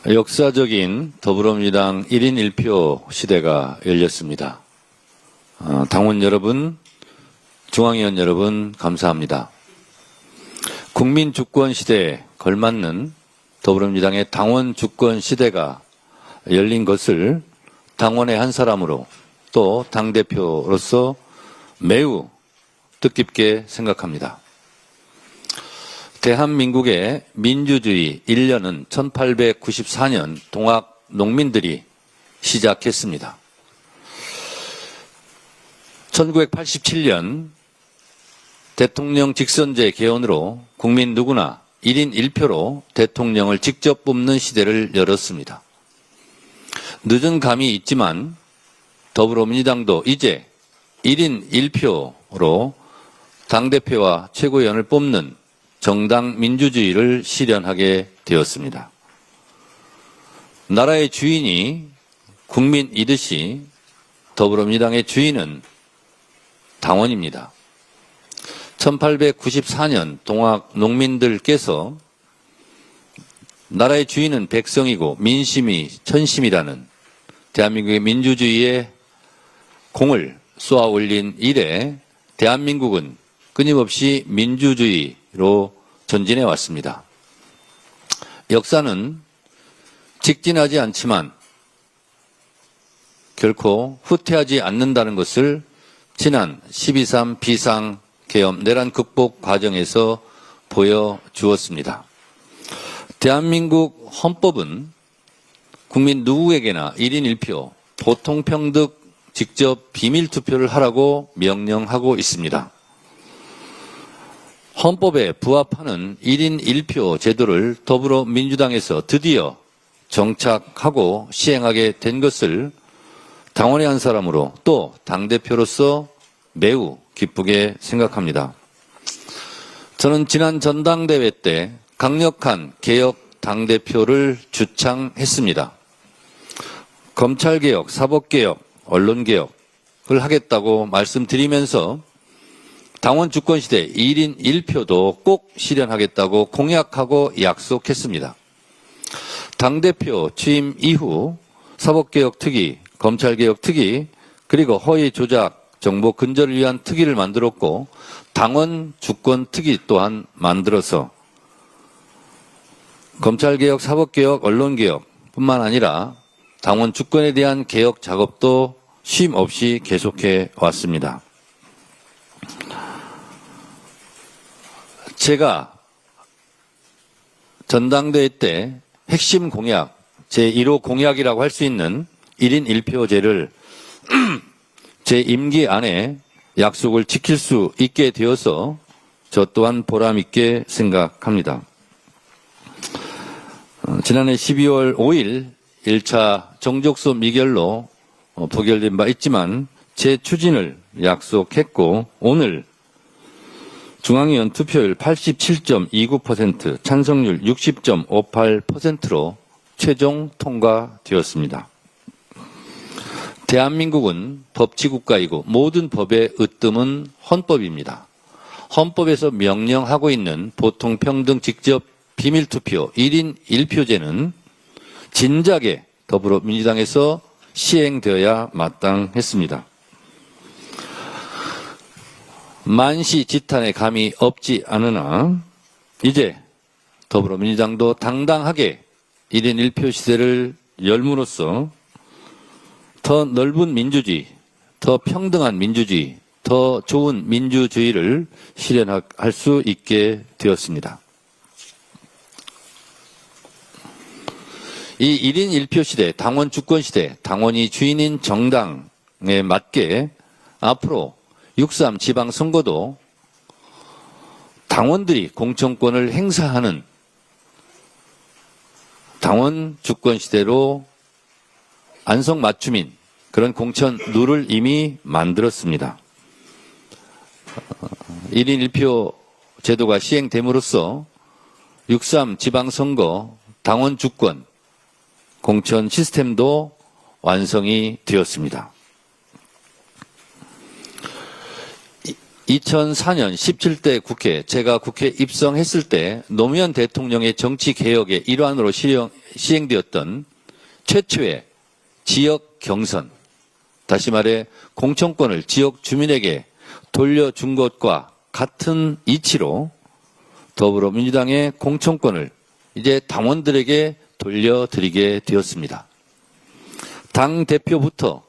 역사적인 더불어민주당 1인 1표 시대가 열렸습니다. 당원 여러분, 중앙위원 여러분 감사합니다. 국민 주권 시대에 걸맞는 더불어민주당의 당원 주권 시대가 열린 것을 당원의 한 사람으로 또 당대표로서 매우 뜻깊게 생각합니다. 대한민국의 민주주의 1년은 1894년 동학 농민들이 시작했습니다. 1987년 대통령 직선제 개헌으로 국민 누구나 1인 1표로 대통령을 직접 뽑는 시대를 열었습니다. 늦은 감이 있지만 더불어민주당도 이제 1인 1표로 당대표와 최고위원을 뽑는 정당 민주주의를 실현하게 되었습니다. 나라의 주인이 국민이듯이 더불어민주당의 주인은 당원입니다. 1894년 동학 농민들께서 나라의 주인은 백성이고 민심이 천심이라는 대한민국의 민주주의의 공을 쏘아 올린 이래 대한민국은 끊임없이 민주주의로 전진해 왔습니다. 역사는 직진하지 않지만 결코 후퇴하지 않는다는 것을 지난 12.3 비상계엄 내란 극복 과정에서 보여주었습니다. 대한민국 헌법은 국민 누구에게나 1인 1표, 보통평등 직접 비밀투표를 하라고 명령하고 있습니다. 헌법에 부합하는 1인 1표 제도를 더불어민주당에서 드디어 정착하고 시행하게 된 것을 당원의 한 사람으로 또 당대표로서 매우 기쁘게 생각합니다. 저는 지난 전당대회 때 강력한 개혁 당대표를 주창했습니다. 검찰개혁, 사법개혁, 언론개혁을 하겠다고 말씀드리면서 당원 주권시대 1인 1표도 꼭 실현하겠다고 공약하고 약속했습니다. 당대표 취임 이후 사법개혁 특위, 검찰개혁 특위, 그리고 허위 조작, 정보 근절을 위한 특위를 만들었고 당원 주권 특위 또한 만들어서 검찰개혁, 사법개혁, 언론개혁뿐만 아니라 당원 주권에 대한 개혁 작업도 쉼 없이 계속해 왔습니다. 제가 전당대회 때 핵심 공약, 제1호 공약이라고 할 수 있는 1인 1표제를 제 임기 안에 약속을 지킬 수 있게 되어서 저 또한 보람 있게 생각합니다. 지난해 12월 5일 1차 정족수 미결로 부결된 바 있지만 제 추진을 약속했고 오늘 중앙위원 투표율 87.29%, 찬성률 60.58%로 최종 통과되었습니다. 대한민국은 법치국가이고 모든 법의 으뜸은 헌법입니다. 헌법에서 명령하고 있는 보통평등 직접 비밀투표 1인 1표제는 진작에 더불어민주당에서 시행되어야 마땅했습니다. 만시지탄에 감이 없지 않으나 이제 더불어민주당도 당당하게 1인 1표 시대를 열므로써 더 넓은 민주주의, 더 평등한 민주주의, 더 좋은 민주주의를 실현할 수 있게 되었습니다. 이 1인 1표 시대, 당원 주권 시대, 당원이 주인인 정당에 맞게 앞으로 6.3 지방선거도 당원들이 공천권을 행사하는 당원 주권 시대로 안성맞춤인 그런 공천 룰을 이미 만들었습니다. 1인 1표 제도가 시행됨으로써 6.3 지방선거 당원 주권 공천 시스템도 완성이 되었습니다. 2004년 17대 국회, 제가 국회 입성했을 때 노무현 대통령의 정치 개혁의 일환으로 시행되었던 최초의 지역 경선, 다시 말해 공천권을 지역 주민에게 돌려준 것과 같은 이치로 더불어민주당의 공천권을 이제 당원들에게 돌려드리게 되었습니다. 당 대표부터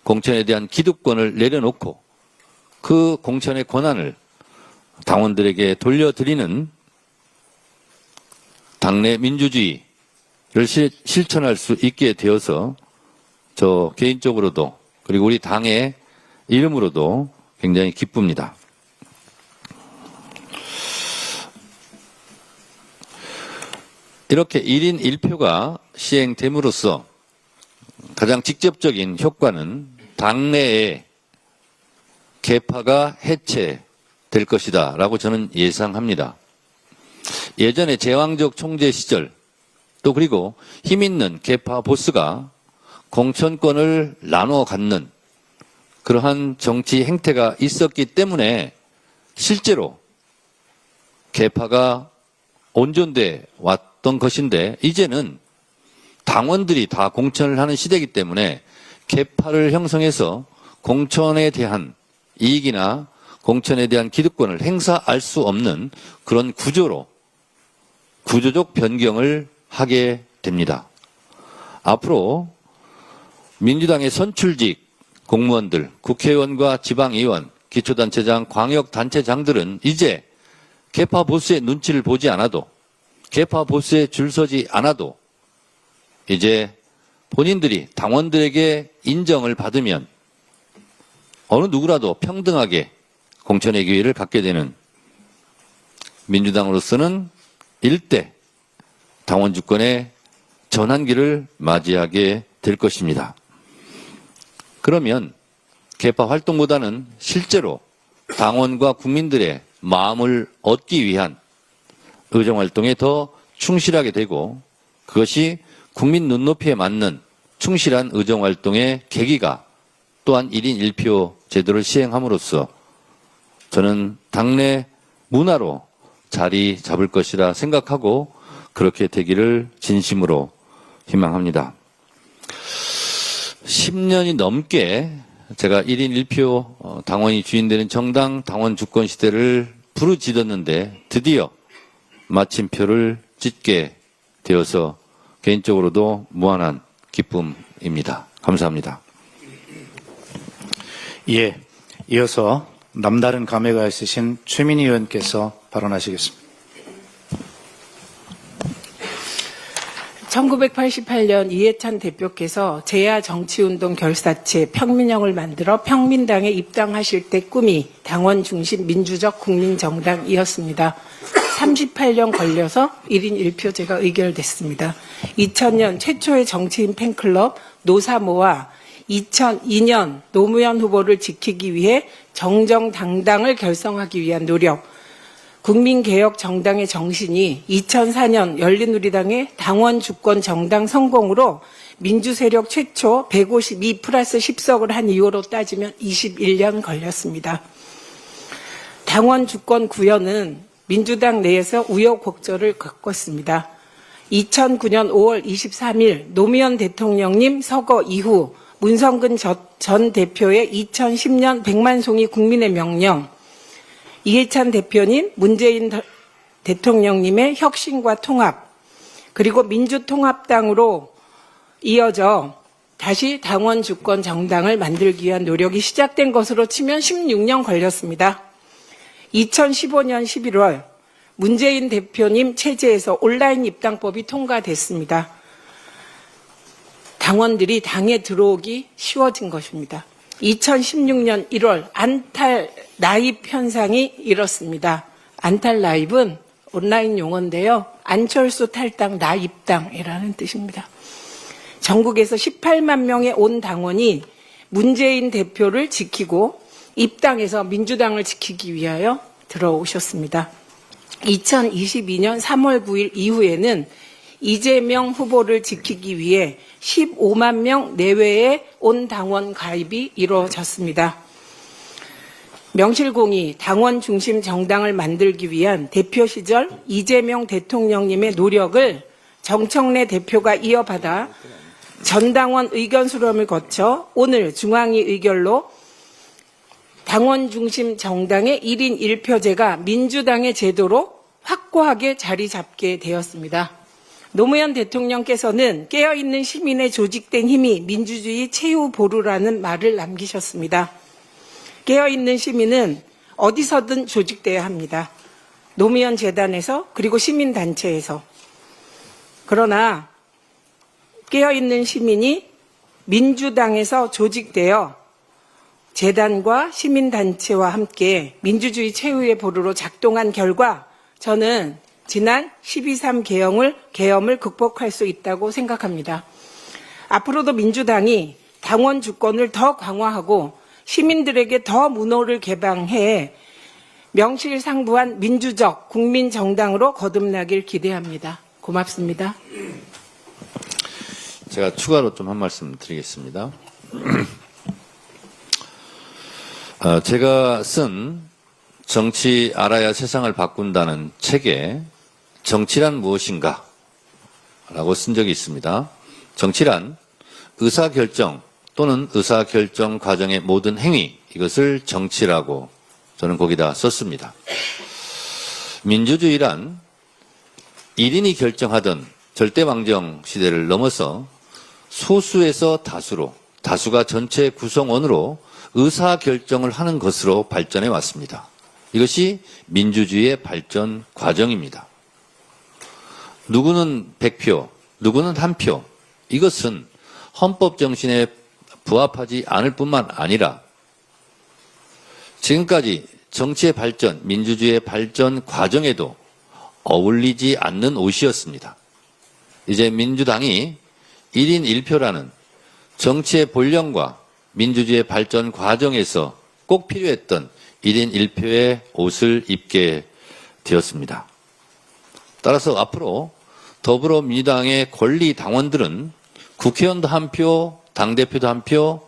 공천에 대한 기득권을 내려놓고 그 공천의 권한을 당원들에게 돌려드리는 당내 민주주의를 실천할 수 있게 되어서 저 개인적으로도 그리고 우리 당의 이름으로도 굉장히 기쁩니다. 이렇게 1인 1표가 시행됨으로써 가장 직접적인 효과는 당내에 계파가 해체될 것이다 라고 저는 예상합니다. 예전에 제왕적 총재 시절 또 그리고 힘있는 계파 보스가 공천권을 나눠 갖는 그러한 정치 행태가 있었기 때문에 실제로 계파가 온전돼 왔던 것인데 이제는 당원들이 다 공천을 하는 시대이기 때문에 계파를 형성해서 공천에 대한 이익이나 공천에 대한 기득권을 행사할 수 없는 그런 구조로 구조적 변경을 하게 됩니다. 앞으로 민주당의 선출직 공무원들, 국회의원과 지방의원, 기초단체장, 광역단체장들은 이제 계파 보스의 눈치를 보지 않아도 계파 보스에 줄 서지 않아도 이제 본인들이 당원들에게 인정을 받으면 어느 누구라도 평등하게 공천의 기회를 갖게 되는 민주당으로서는 일대 당원 주권의 전환기를 맞이하게 될 것입니다. 그러면 계파 활동보다는 실제로 당원과 국민들의 마음을 얻기 위한 의정활동에 더 충실하게 되고 그것이 국민 눈높이에 맞는 충실한 의정활동의 계기가 또한 1인 1표 제도를 시행함으로써 저는 당내 문화로 자리 잡을 것이라 생각하고 그렇게 되기를 진심으로 희망합니다. 10년이 넘게 제가 1인 1표 당원이 주인되는 정당 당원 주권 시대를 부르짖었는데 드디어 마침표를 찍게 되어서 개인적으로도 무한한 기쁨입니다. 감사합니다. 예, 이어서 남다른 감회가 있으신 최민희 의원께서 발언하시겠습니다. 1988년 이해찬 대표께서 제야 정치운동 결사체 평민형을 만들어 평민당에 입당하실 때 꿈이 당원 중심 민주적 국민정당이었습니다. 38년 걸려서 1인 1표제가 의결됐습니다. 2000년 최초의 정치인 팬클럽 노사모와 2002년 노무현 후보를 지키기 위해 정정당당을 결성하기 위한 노력, 국민개혁 정당의 정신이 2004년 열린우리당의 당원 주권 정당 성공으로 민주세력 최초 152 플러스 10석을 한 이후로 따지면 21년 걸렸습니다. 당원 주권 구현은 민주당 내에서 우여곡절을 겪었습니다. 2009년 5월 23일 노무현 대통령님 서거 이후 문성근 전 대표의 2010년 100만 송이 국민의 명령, 이해찬 대표님, 문재인 대통령님의 혁신과 통합, 그리고 민주통합당으로 이어져 다시 당원 주권 정당을 만들기 위한 노력이 시작된 것으로 치면 16년 걸렸습니다. 2015년 11월 문재인 대표님 체제에서 온라인 입당법이 통과됐습니다. 당원들이 당에 들어오기 쉬워진 것입니다. 2016년 1월 안탈 나입 현상이 일었습니다. 안탈 나입은 온라인 용어인데요. 안철수 탈당 나입당이라는 뜻입니다. 전국에서 18만 명의 온 당원이 문재인 대표를 지키고 입당해서 민주당을 지키기 위하여 들어오셨습니다. 2022년 3월 9일 이후에는 이재명 후보를 지키기 위해 15만 명 내외의 온 당원 가입이 이루어졌습니다. 명실공히 당원 중심 정당을 만들기 위한 대표 시절 이재명 대통령님의 노력을 정청래 대표가 이어받아 전당원 의견 수렴을 거쳐 오늘 중앙위 의결로 당원 중심 정당의 1인 1표제가 민주당의 제도로 확고하게 자리 잡게 되었습니다. 노무현 대통령께서는 깨어있는 시민의 조직된 힘이 민주주의 최후 보루라는 말을 남기셨습니다. 깨어있는 시민은 어디서든 조직돼야 합니다. 노무현 재단에서 그리고 시민단체에서. 그러나 깨어있는 시민이 민주당에서 조직되어 재단과 시민단체와 함께 민주주의 최후의 보루로 작동한 결과 저는 지난 12.3 계엄을 극복할 수 있다고 생각합니다. 앞으로도 민주당이 당원 주권을 더 강화하고 시민들에게 더 문호를 개방해 명실상부한 민주적 국민정당으로 거듭나길 기대합니다. 고맙습니다. 제가 추가로 좀 한 말씀 드리겠습니다. 제가 쓴 정치 알아야 세상을 바꾼다는 책에 정치란 무엇인가 라고 쓴 적이 있습니다. 정치란 의사결정 또는 의사결정 과정의 모든 행위, 이것을 정치라고 저는 거기다 썼습니다. 민주주의란 1인이 결정하던 절대왕정 시대를 넘어서 소수에서 다수로, 다수가 전체 구성원으로 의사결정을 하는 것으로 발전해 왔습니다. 이것이 민주주의의 발전 과정입니다. 누구는 100표, 누구는 1표, 이것은 헌법 정신에 부합하지 않을 뿐만 아니라 지금까지 정치의 발전, 민주주의의 발전 과정에도 어울리지 않는 옷이었습니다. 이제 민주당이 1인 1표라는 정치의 본령과 민주주의의 발전 과정에서 꼭 필요했던 1인 1표의 옷을 입게 되었습니다. 따라서 앞으로 더불어민주당의 권리 당원들은 국회의원도 한 표, 당대표도 한 표,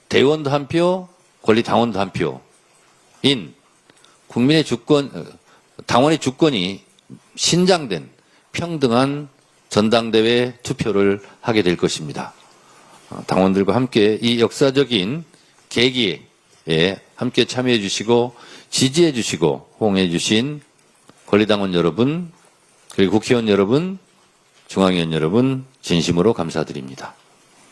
대의원도 한 표, 권리 당원도 한 표인 국민의 주권, 당원의 주권이 신장된 평등한 전당대회 투표를 하게 될 것입니다. 당원들과 함께 이 역사적인 계기에 함께 참여해 주시고 지지해 주시고 호응해 주신 권리당원 여러분, 그리고 국회의원 여러분, 중앙위원 여러분 진심으로 감사드립니다.